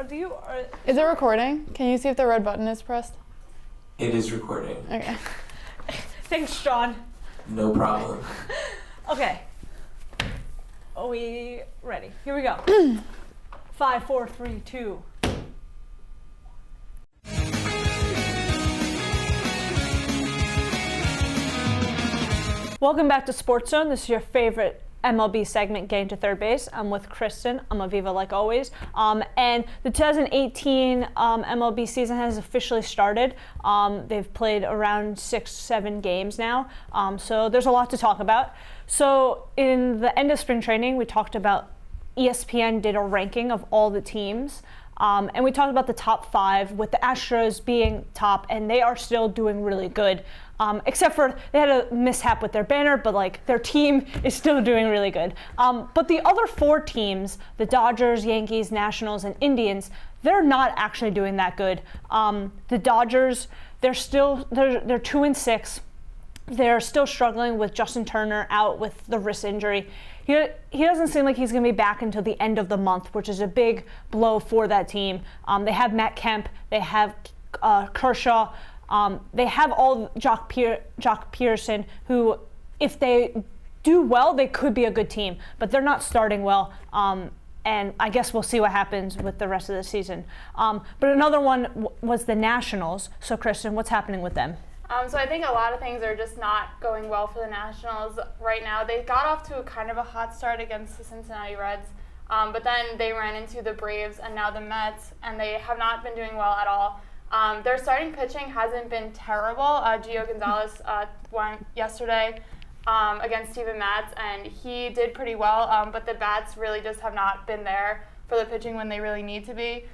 Is it recording? Can you see if the red button is pressed? It is recording. Okay. Thanks, John. No problem. Okay. Are we ready? Here we go. 5, 4, 3, 2. Welcome back to SportsZone. This is your favorite MLB segment, Getting to Third Base. I'm with Kristen. I'm Aviva like always. And the 2018 MLB season has officially started. They've played around 6-7 games now. So there's a lot to talk about. So in the end of spring training, we talked about ESPN did a ranking of all the teams. And we talked about the top 5 with the Astros being top, and they are still doing really good. Except for they had a mishap with their banner, but like their team is still doing really good. But the other 4 teams, the Dodgers, Yankees, Nationals, and Indians, they're not actually doing that good. The Dodgers, they're 2-6. They're still struggling with Justin Turner out with the wrist injury. He doesn't seem like he's going to be back until the end of the month, which is a big blow for that team. They have Matt Kemp. They have Kershaw. They have all Jock Pearson, who, if they do well, they could be a good team, but they're not starting well. And I guess we'll see what happens with the rest of the season. But another one was the Nationals. So, Kristen, what's happening with them? So I think a lot of things are just not going well for the Nationals right now. They got off to a kind of a hot start against the Cincinnati Reds, but then they ran into the Braves and now the Mets, and they have not been doing well at all. Their starting pitching hasn't been terrible. Gio Gonzalez went yesterday against Steven Matz, and he did pretty well, but the bats really just have not been there for the pitching when they really need to be.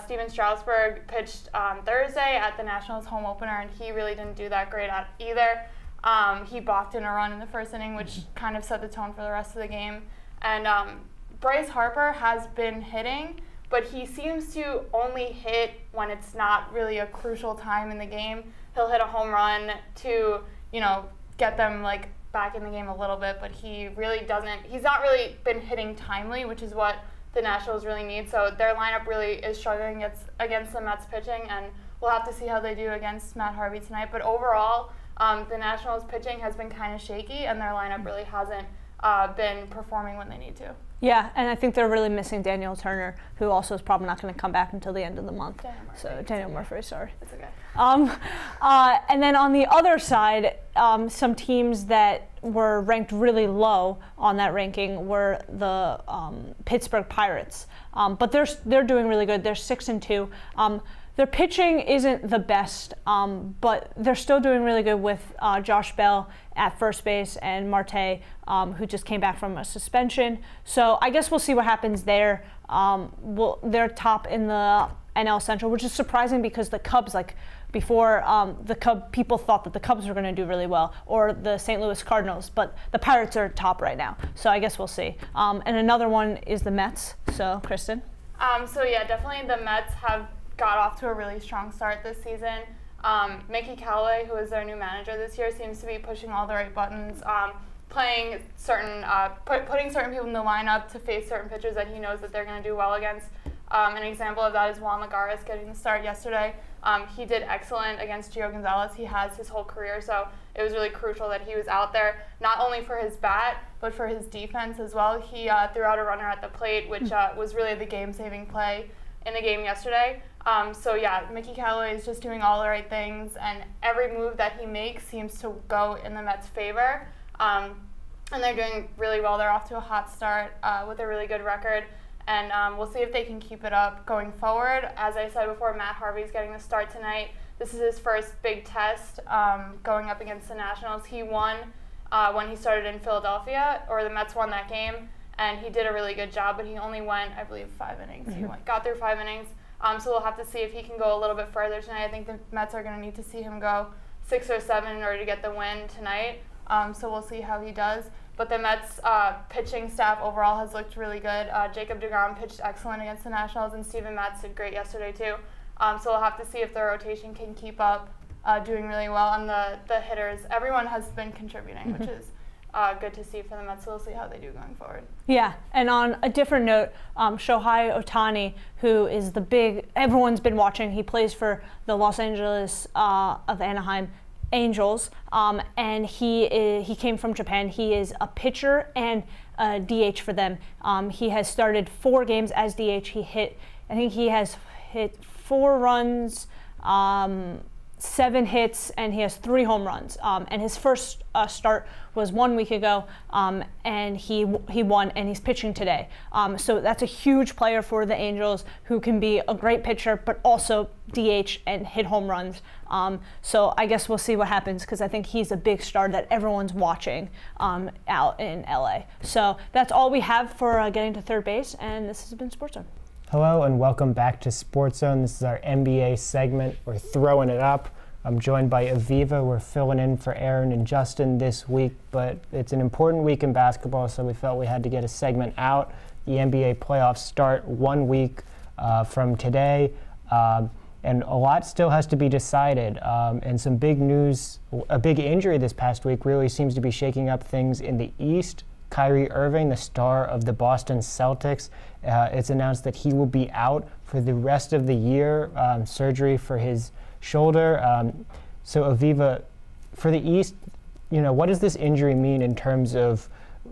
Steven Strasburg pitched Thursday at the Nationals home opener, and he really didn't do that great at either. He balked in a run in the first inning, which kind of set the tone for the rest of the game. And Bryce Harper has been hitting, but he seems to only hit when it's not really a crucial time in the game. He'll hit a home run to, get them like back in the game a little bit, but he really doesn't. He's not really been hitting timely, which is what the Nationals really need. So their lineup really is struggling against the Mets pitching, and we'll have to see how they do against Matt Harvey tonight. But overall, the Nationals pitching has been kind of shaky, and their lineup really hasn't been performing when they need to. Yeah, and I think they're really missing Daniel Turner, who also is probably not going to come back until the end of the month. Daniel Murphy, sorry. It's okay. And then on the other side, some teams that were ranked really low on that ranking were the Pittsburgh Pirates. But they're doing really good. They're 6-2. Their pitching isn't the best, but they're still doing really good with Josh Bell at first base and Marte, who just came back from a suspension. So I guess we'll see what happens there. They're top in the NL Central, which is surprising because the Cubs, before people thought that the Cubs were going to do really well, or the St. Louis Cardinals, but the Pirates are top right now. So I guess we'll see. And another one is the Mets. So, Kristen? So yeah, definitely the Mets have got off to a really strong start this season. Mickey Callaway, who is their new manager this year, seems to be pushing all the right buttons, putting certain people in the lineup to face certain pitchers that he knows that they're going to do well against. An example of that is Juan Lagares getting the start yesterday. He did excellent against Gio Gonzalez. He has his whole career, so it was really crucial that he was out there, not only for his bat, but for his defense as well. He threw out a runner at the plate, which was really the game-saving play in the game yesterday. So yeah, Mickey Callaway is just doing all the right things, and every move that he makes seems to go in the Mets' favor. And they're doing really well. They're off to a hot start with a really good record. And we'll see if they can keep it up going forward. As I said before, Matt Harvey's getting the start tonight. This is his first big test going up against the Nationals. He won when he started in Philadelphia, or the Mets won that game, and he did a really good job, but he only went, I believe, 5 innings. He got through 5 innings. So we'll have to see if he can go a little bit further tonight. I think the Mets are going to need to see him go 6 or 7 in order to get the win tonight. So we'll see how he does. But the Mets pitching staff overall has looked really good. Jacob deGrom pitched excellent against the Nationals, and Steven Matz did great yesterday too. So we'll have to see if the rotation can keep up doing really well. And the hitters, everyone has been contributing, which is good to see for the Mets. So we'll see how they do going forward. Yeah, and on a different note, Shohei Ohtani, who is everyone's been watching. He plays for the Los Angeles of Anaheim Angels, and he came from Japan. He is a pitcher and a DH for them. He has started 4 games as DH. I think he has hit 4 runs, 7 hits, and he has 3 home runs. And his first start was 1 week ago, and he won, and he's pitching today. So that's a huge player for the Angels, who can be a great pitcher, but also DH and hit home runs. So I guess we'll see what happens, because I think he's a big star that everyone's watching out in LA. So that's all we have for getting to third base, and this has been SportsZone. Hello and welcome back to SportsZone. This is our NBA segment. We're throwing it up. I'm joined by Aviva. We're filling in for Aaron and Justin this week, but it's an important week in basketball, so we felt we had to get a segment out. The NBA playoffs start 1 week from today, and a lot still has to be decided. And some big news, a big injury this past week really seems to be shaking up things in the East. Kyrie Irving, the star of the Boston Celtics, it's announced that he will be out for the rest of the year, surgery for his shoulder. So Aviva, for the East, what does this injury mean in terms of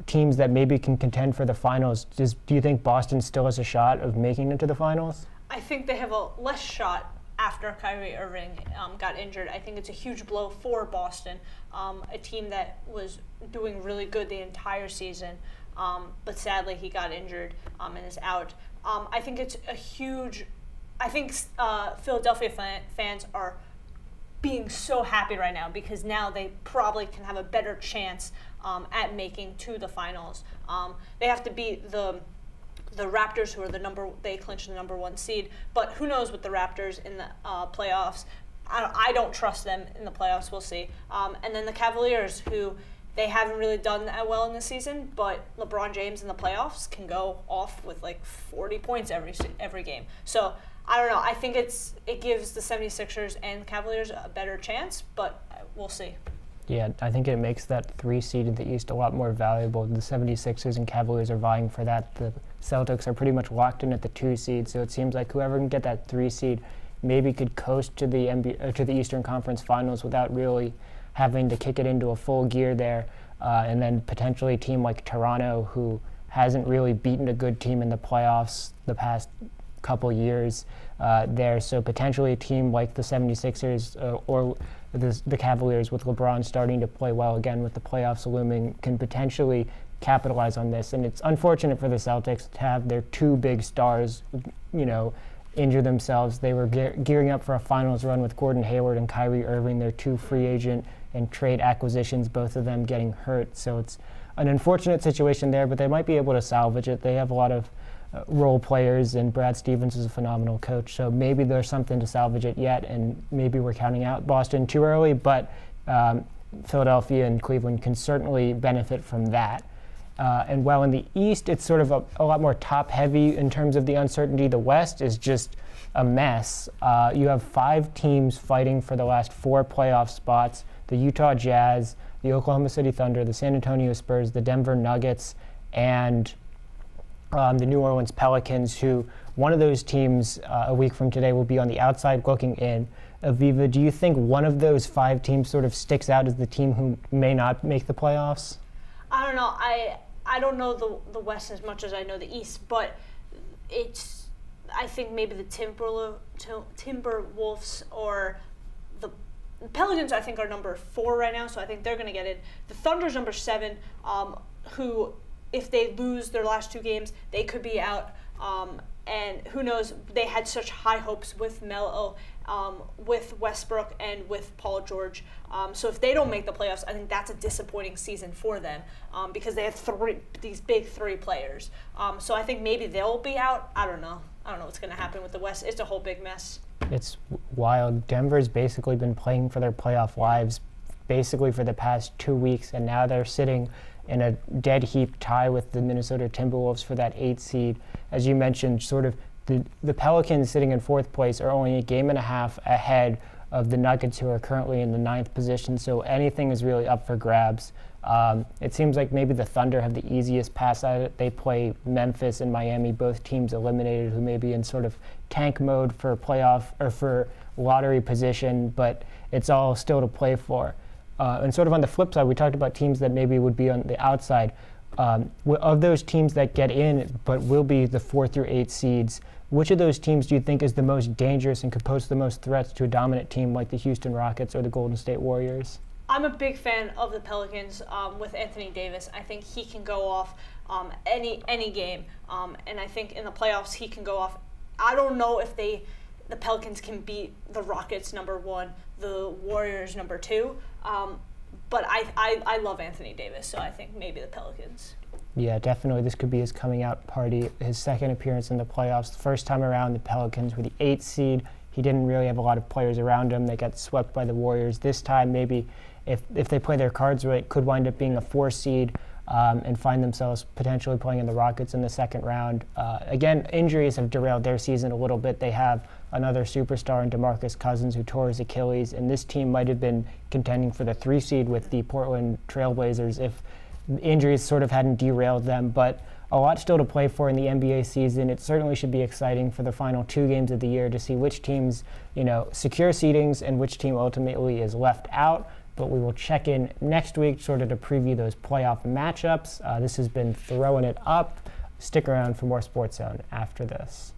teams that maybe can contend for the finals? Do you think Boston still has a shot of making it to the finals? I think they have a less shot after Kyrie Irving got injured. I think it's a huge blow for Boston, a team that was doing really good the entire season, but sadly he got injured and is out. I think it's a huge. I think Philadelphia fans are being so happy right now, because now they probably can have a better chance at making to the finals. They have to beat the Raptors, who are they clinched the number 1 seed, but who knows with the Raptors in the playoffs. I don't trust them in the playoffs. We'll see. And then the Cavaliers, who they haven't really done that well in the season, but LeBron James in the playoffs can go off with like 40 points every game. So I don't know. I think it gives the 76ers and Cavaliers a better chance, but we'll see. Yeah, I think it makes that 3 seed in the East a lot more valuable. The 76ers and Cavaliers are vying for that. The Celtics are pretty much locked in at the 2 seed, so it seems like whoever can get that 3 seed maybe could coast to the Eastern Conference Finals without really having to kick it into a full gear there. And then potentially a team like Toronto, who hasn't really beaten a good team in the playoffs the past couple years there. So potentially a team like the 76ers or the Cavaliers, with LeBron starting to play well again with the playoffs looming, can potentially capitalize on this. And it's unfortunate for the Celtics to have their 2 big stars, injure themselves. They were gearing up for a finals run with Gordon Hayward and Kyrie Irving, their 2 free agent and trade acquisitions, both of them getting hurt. So it's an unfortunate situation there, but they might be able to salvage it. They have a lot of role players, and Brad Stevens is a phenomenal coach, so maybe there's something to salvage it yet, and maybe we're counting out Boston too early, but Philadelphia and Cleveland can certainly benefit from that. And while in the East it's sort of a lot more top-heavy in terms of the uncertainty, the West is just a mess. You have 5 teams fighting for the last 4 playoff spots: the Utah Jazz, the Oklahoma City Thunder, the San Antonio Spurs, the Denver Nuggets, and the New Orleans Pelicans, who one of those teams a week from today will be on the outside looking in. Aviva, do you think one of those 5 teams sort of sticks out as the team who may not make the playoffs? I don't know. I don't know the West as much as I know the East, but I think maybe the Timberwolves or the Pelicans, I think, are number 4 right now, so I think they're going to get in. The Thunder's number 7, who, if they lose their last 2 games, they could be out. And who knows, they had such high hopes with Melo, with Westbrook, and with Paul George. So if they don't make the playoffs, I think that's a disappointing season for them, because they have these big 3 players. So I think maybe they'll be out. I don't know what's going to happen with the West. It's a whole big mess. It's wild. Denver's basically been playing for their playoff lives basically for the past 2 weeks, and now they're sitting in a dead heap tie with the Minnesota Timberwolves for that 8 seed. As you mentioned, sort of the Pelicans sitting in 4th place are only a game and a half ahead of the Nuggets, who are currently in the 9th position. So anything is really up for grabs. It seems like maybe the Thunder have the easiest pass at it. They play Memphis and Miami, both teams eliminated, who may be in sort of tank mode for playoff or for lottery position, but it's all still to play for. And sort of on the flip side, we talked about teams that maybe would be on the outside. Of those teams that get in but will be the 4 through 8 seeds, which of those teams do you think is the most dangerous and could pose the most threats to a dominant team like the Houston Rockets or the Golden State Warriors? I'm a big fan of the Pelicans with Anthony Davis. I think he can go off any game, and I think in the playoffs he can go off. I don't know if the Pelicans can beat the Rockets #1, the Warriors #2, but I love Anthony Davis, so I think maybe the Pelicans. Yeah, definitely. This could be his coming out party, his second appearance in the playoffs. The first time around, the Pelicans were the 8th seed. He didn't really have a lot of players around him. They got swept by the Warriors. This time, maybe if they play their cards right, could wind up being a 4 seed and find themselves potentially playing in the Rockets in the second round. Again, injuries have derailed their season a little bit. They have another superstar in DeMarcus Cousins who tore his Achilles, and this team might have been contending for the 3 seed with the Portland Trailblazers if injuries sort of hadn't derailed them. But a lot still to play for in the NBA season. It certainly should be exciting for the final 2 games of the year to see which teams, secure seedings and which team ultimately is left out. But we will check in next week sort of to preview those playoff matchups. This has been Throwing It Up. Stick around for more SportsZone after this.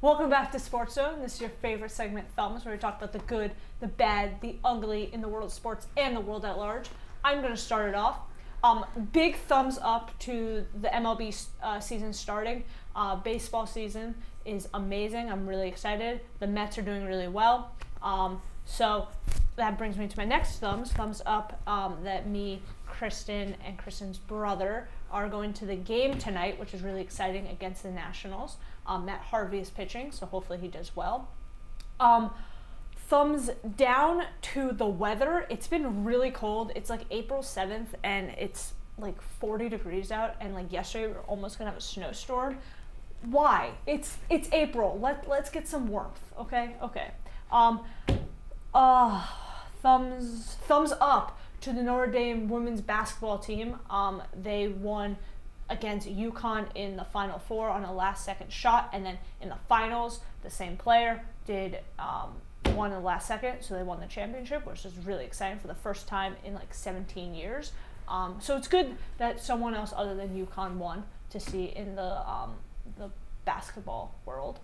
Welcome back to SportsZone. This is your favorite segment, Thumbs, where we talk about the good, the bad, the ugly in the world of sports and the world at large. I'm going to start it off. Big thumbs up to the MLB season starting. Baseball season is amazing. I'm really excited. The Mets are doing really well. So that brings me to my next thumbs. Thumbs up that me, Kristen, and Kristen's brother are going to the game tonight, which is really exciting, against the Nationals. Matt Harvey is pitching, so hopefully he does well. Thumbs down to the weather. It's been really cold. It's like April 7th and it's like 40 degrees out, and like yesterday we were almost gonna have a snowstorm. Why? It's April. Let's get some warmth, okay? Okay. Thumbs up to the Notre Dame women's basketball team. They won against UConn in the Final Four on a last-second shot, and then in the finals, the same player did won in the last second, so they won the championship, which is really exciting for the first time in like 17 years. So it's good that someone else other than UConn won to see in the basketball world.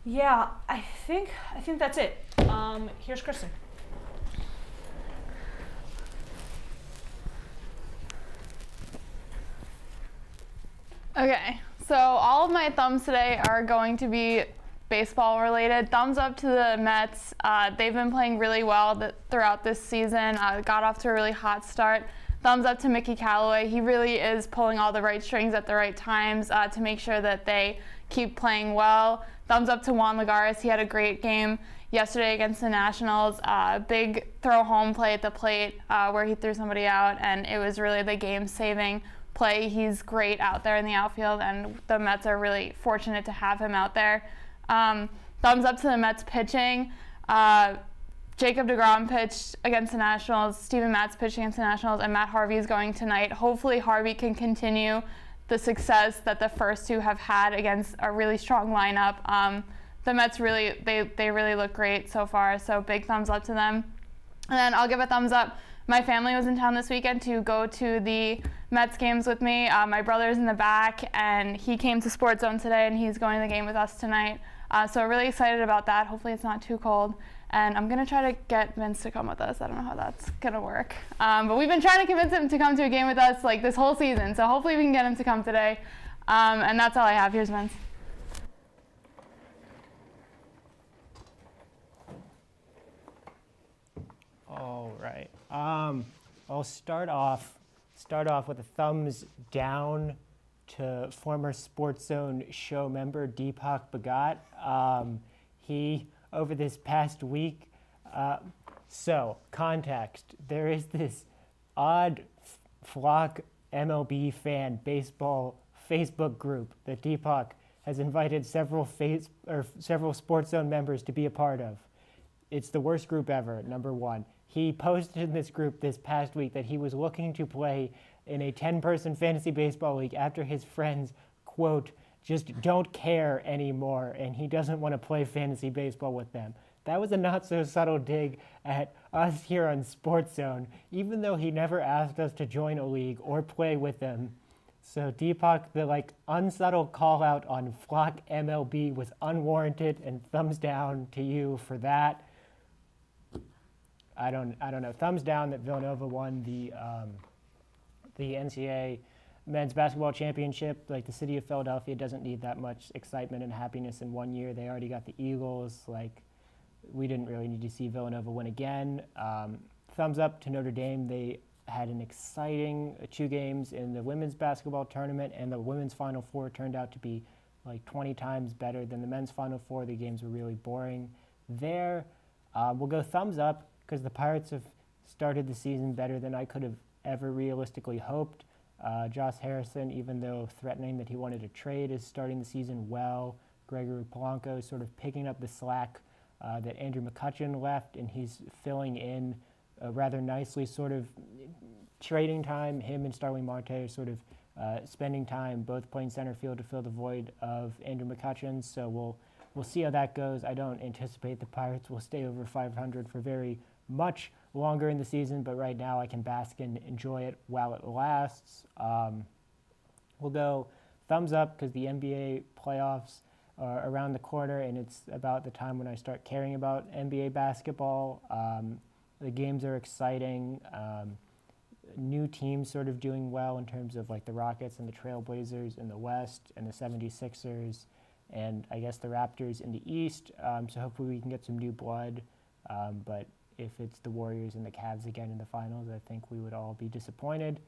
Yeah, I think that's it. Here's Kristen. Okay, so all of my thumbs today are going to be baseball related. Thumbs up to the Mets. They've been playing really well throughout this season. Got off to a really hot start. Thumbs up to Mickey Callaway. He really is pulling all the right strings at the right times to make sure that they keep playing well. Thumbs up to Juan Lagares. He had a great game yesterday against the Nationals. Big throw home play at the plate where he threw somebody out, and it was really the game-saving play. He's great out there in the outfield, and the Mets are really fortunate to have him out there. Thumbs up to the Mets pitching. Jacob deGrom pitched against the Nationals, Steven Matz pitched against the Nationals, and Matt Harvey is going tonight. Hopefully Harvey can continue the success that the first two have had against a really strong lineup. The Mets really, they really look great so far, so big thumbs up to them. And then I'll give a thumbs up. My family was in town this weekend to go to the Mets games with me. My brother's in the back, and he came to SportsZone today, and he's going to the game with us tonight. So really excited about that. Hopefully it's not too cold. And I'm going to try to get Vince to come with us. I don't know how that's going to work. But we've been trying to convince him to come to a game with us like this whole season. So hopefully we can get him to come today. And that's all I have. Here's Vince. All right. I'll start off with a thumbs down to former SportsZone show member Deepak Bhagat. He, over this past week, so context, there is this odd flock MLB fan baseball Facebook group that Deepak has invited several SportsZone members to be a part of. It's the worst group ever, number one. He posted in this group this past week that he was looking to play in a 10-person fantasy baseball league after his friends, quote, just don't care anymore, and he doesn't want to play fantasy baseball with them. That was a not-so-subtle dig at us here on SportsZone, even though he never asked us to join a league or play with them. So Deepak, the unsubtle call-out on Flock MLB was unwarranted, and thumbs down to you for that. I don't know. Thumbs down that Villanova won the NCAA men's basketball championship. The city of Philadelphia doesn't need that much excitement and happiness in 1 year. They already got the Eagles. We didn't really need to see Villanova win again. Thumbs up to Notre Dame. They had an exciting 2 games in the women's basketball tournament, and the women's Final Four turned out to be 20 times better than the men's Final Four. The games were really boring there. We'll go thumbs up because the Pirates have started the season better than I could have ever realistically hoped. Josh Harrison, even though threatening that he wanted to trade, is starting the season well. Gregory Polanco is sort of picking up the slack that Andrew McCutcheon left, and he's filling in rather nicely, sort of trading time. Him and Starling Marte are sort of spending time both playing center field to fill the void of Andrew McCutcheon, so we'll see how that goes. I don't anticipate the Pirates will stay over 500 for very much longer in the season, but right now I can bask and enjoy it while it lasts. We'll go thumbs up because the NBA playoffs are around the corner, and it's about the time when I start caring about NBA basketball. The games are exciting. New teams sort of doing well in terms of the Rockets and the Trailblazers in the West and the 76ers and I guess the Raptors in the East. So hopefully we can get some new blood. But if it's the Warriors and the Cavs again in the finals, I think we would all be disappointed.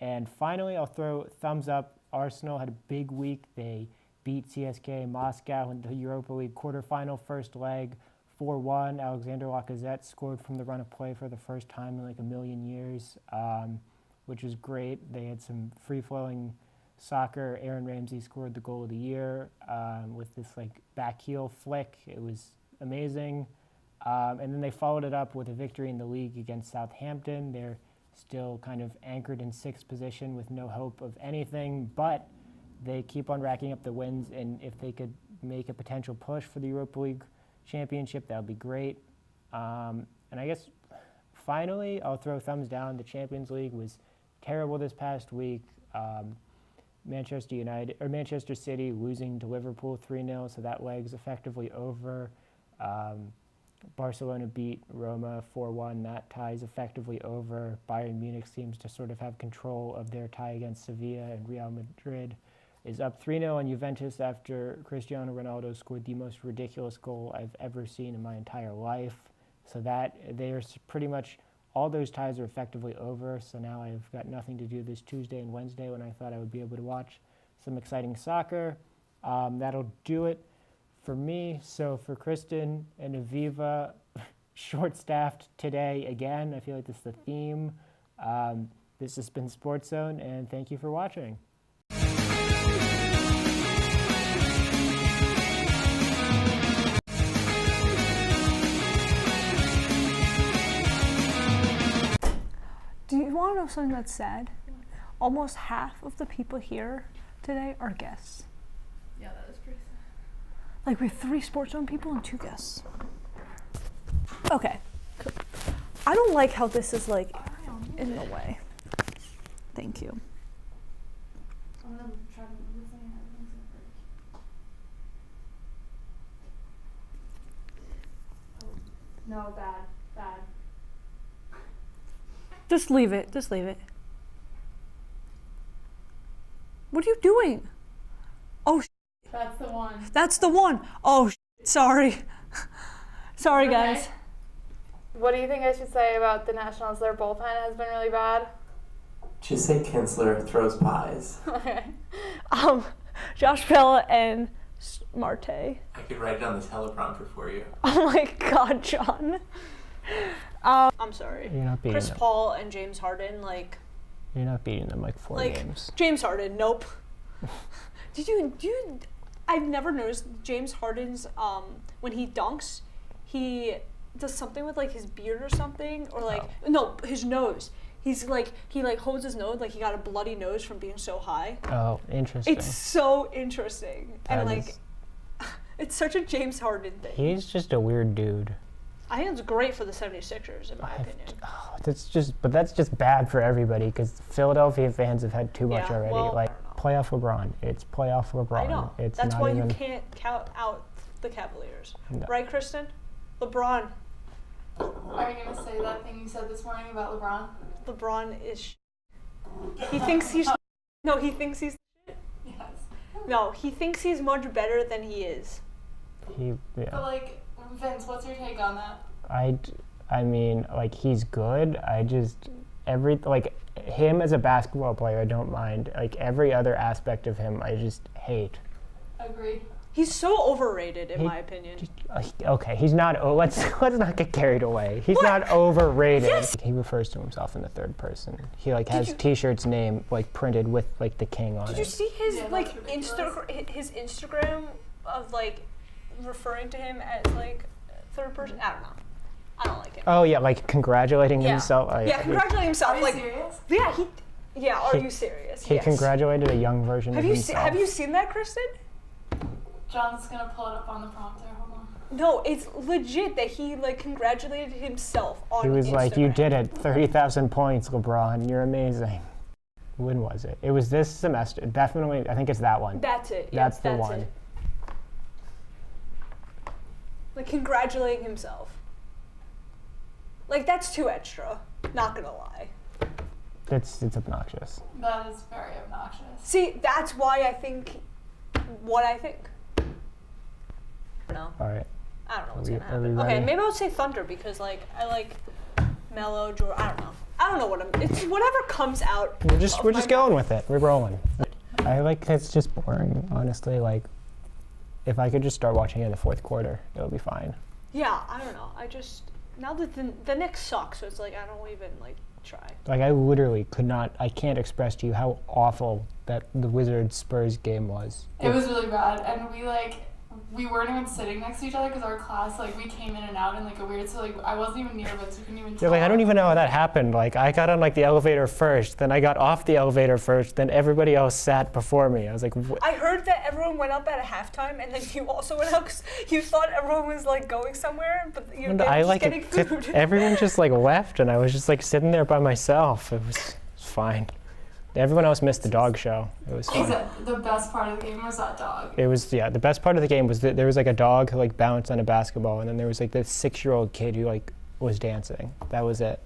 And finally, I'll throw thumbs up. Arsenal had a big week. They beat CSKA Moscow in the Europa League quarterfinal first leg, 4-1. Alexander Lacazette scored from the run of play for the first time in a million years, which was great. They had some free-flowing soccer. Aaron Ramsey scored the goal of the year with this back heel flick. It was amazing. And then they followed it up with a victory in the league against Southampton. They're still kind of anchored in 6th position with no hope of anything, but they keep on racking up the wins, and if they could make a potential push for the Europa League championship, that would be great. And I guess finally, I'll throw thumbs down. The Champions League was terrible this past week. Manchester City losing to Liverpool 3-0, so that leg's effectively over. Barcelona beat Roma 4-1. That tie is effectively over. Bayern Munich seems to sort of have control of their tie against Sevilla, and Real Madrid is up 3-0 on Juventus after Cristiano Ronaldo scored the most ridiculous goal I've ever seen in my entire life. So that they are pretty much all those ties are effectively over. So now I've got nothing to do this Tuesday and Wednesday when I thought I would be able to watch some exciting soccer. That'll do it for me. So for Kristen and Aviva, short-staffed today again. I feel like this is the theme. This has been SportsZone, and thank you for watching. Do you want to know something that's sad? Almost half of the people here today are guests. Yeah, that is pretty sad. We have 3 SportsZone people and 2 guests. Okay. I don't like how this is in the way. Thank you. I'm gonna try to move this thing. No, bad. Just leave it. What are you doing? Oh, That's the one. that's the one. Oh, sorry. Sorry, guys. Okay. What do you think I should say about the Nationals? Their bullpen has been really bad. Just say Kinsler throws pies. Okay. Josh Bell and Marte. I could write it on the teleprompter for you. Oh my God, John. I'm sorry. You're not beating Chris them. Paul and James Harden, You're not beating them 4 games. James Harden, nope. I've never noticed James Harden's, when he dunks, he does something with like his beard or something, or like no, his nose. He's like he like holds his nose like he got a bloody nose from being so high. Oh, interesting. It's so interesting, and That like is- it's such a James Harden thing. He's just a weird dude. I think it's great for the 76ers in my opinion. Oh, that's just bad for everybody because Philadelphia fans have had too much Yeah, already. well, Like I don't know. playoff LeBron, it's playoff LeBron. I know. It's That's not why even, you can't count out the Cavaliers, No. right, Kristen? LeBron. Are you gonna say that thing you said this morning about LeBron? LeBron is. He thinks he's. No, he thinks he's. Yes. No, he thinks he's much better than he is. He, But yeah. like, Vince, what's your take on that? I mean, like he's good. I just like him as a basketball player, I don't mind. Like every other aspect of him, I just hate. Agree. He's so overrated, in He- my opinion. Okay, he's not. Let's not get carried away. He's not overrated. He refers to himself in the third person. He like has you- T-shirts name like printed with like the king on Did it. you see his Yeah, like that's ridiculous. his Instagram of like referring to him as like third person? I don't know. I don't like him. Oh yeah, like congratulating Yeah. himself. Yeah, congratulating himself. Are you Like, serious? yeah, he. Yeah, are He- you serious? He Yes. congratulated a young version Have of you himself. have you seen that, Kristen? John's gonna pull it up on the prompter. Hold on. No, it's legit that he like congratulated himself on He was like, "You Instagram. did it! 30,000 points, LeBron. You're amazing." When was it? It was this semester. Definitely, I think it's that one. That's it. Yeah, That's the one. It. Like congratulating himself. Like that's too extra. Not gonna lie. It's obnoxious. That is very obnoxious. See, that's why I think what I think. I don't know. All right. I don't know what's Are we- gonna are we happen. Okay, ready? maybe I'll say Thunder because like I like Mellow, Jordan. I don't know. I don't know what I'm. It's whatever comes out. We're just of we're my just mouth. going with it. We're rolling. I like it's just boring, honestly. Like, if I could just start watching it in the fourth quarter, it would be fine. Yeah, I don't know. I just now that the Knicks suck, so it's like I don't even like try. Like, I literally could not. I can't express to you how awful that the Wizards Spurs game was. It was really bad, and we weren't even sitting next to each other because our class, like, we came in and out in like a weird. So like, I wasn't even near Vince. We couldn't even. They're like, I don't even know how that happened. Like, I got on like the elevator first, then I got off the elevator first, then everybody else sat before me. I was like, what? I heard that everyone went up at halftime, and then you also went up because you thought everyone was like going somewhere, but they were I just like getting it. food. Everyone just like left, and I was just like sitting there by myself. It was fine. Everyone else missed the dog show. It was fine. Exactly. The best part of the game was that dog. It was, yeah, the best part of the game was that there was like a dog who like bounced on a basketball, and then there was like this 6-year-old kid who like was dancing. That was it.